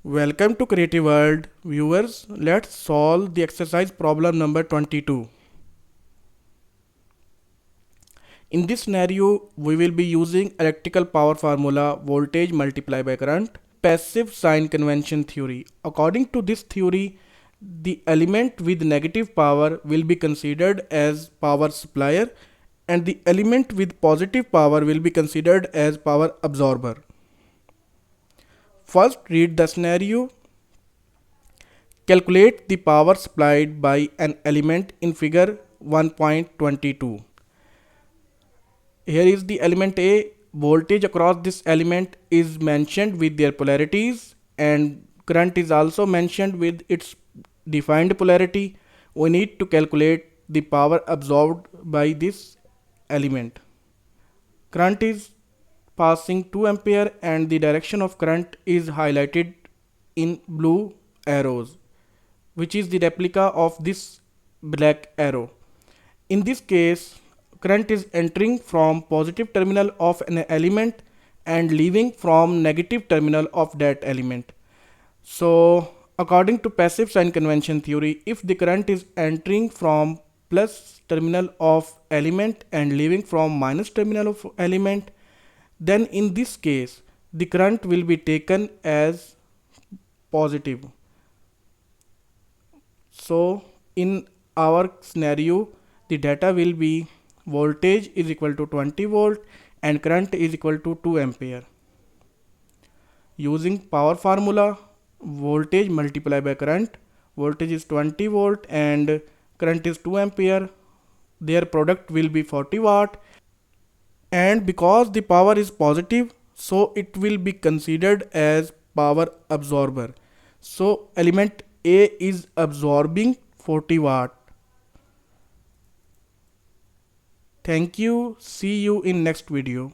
Welcome to Creative World. Viewers, let's solve the exercise problem number 22. In this scenario, we will be using electrical power formula voltage multiplied by current, passive sign convention theory. According to this theory, the element with negative power will be considered as power supplier and the element with positive power will be considered as power absorber. First, read the scenario. Calculate the power supplied by an element in figure 1.22. Here is the element A. Voltage across this element is mentioned with their polarities and current is also mentioned with its defined polarity. We need to calculate the power absorbed by this element. Current is passing 2 ampere and the direction of current is highlighted in blue arrows, which is the replica of this black arrow. In this case, current is entering from positive terminal of an element and leaving from negative terminal of that element. So, according to passive sign convention theory, if the current is entering from plus terminal of element and leaving from minus terminal of element, then in this case, the current will be taken as positive. So in our scenario, the data will be voltage is equal to 20 volt and current is equal to 2 ampere. Using power formula, voltage multiplied by current, voltage is 20 volt and current is 2 ampere. Their product will be 40 watt, and because the power is positive, so it will be considered as power absorber. So element A is absorbing 40 watt. Thank you. See you in next video.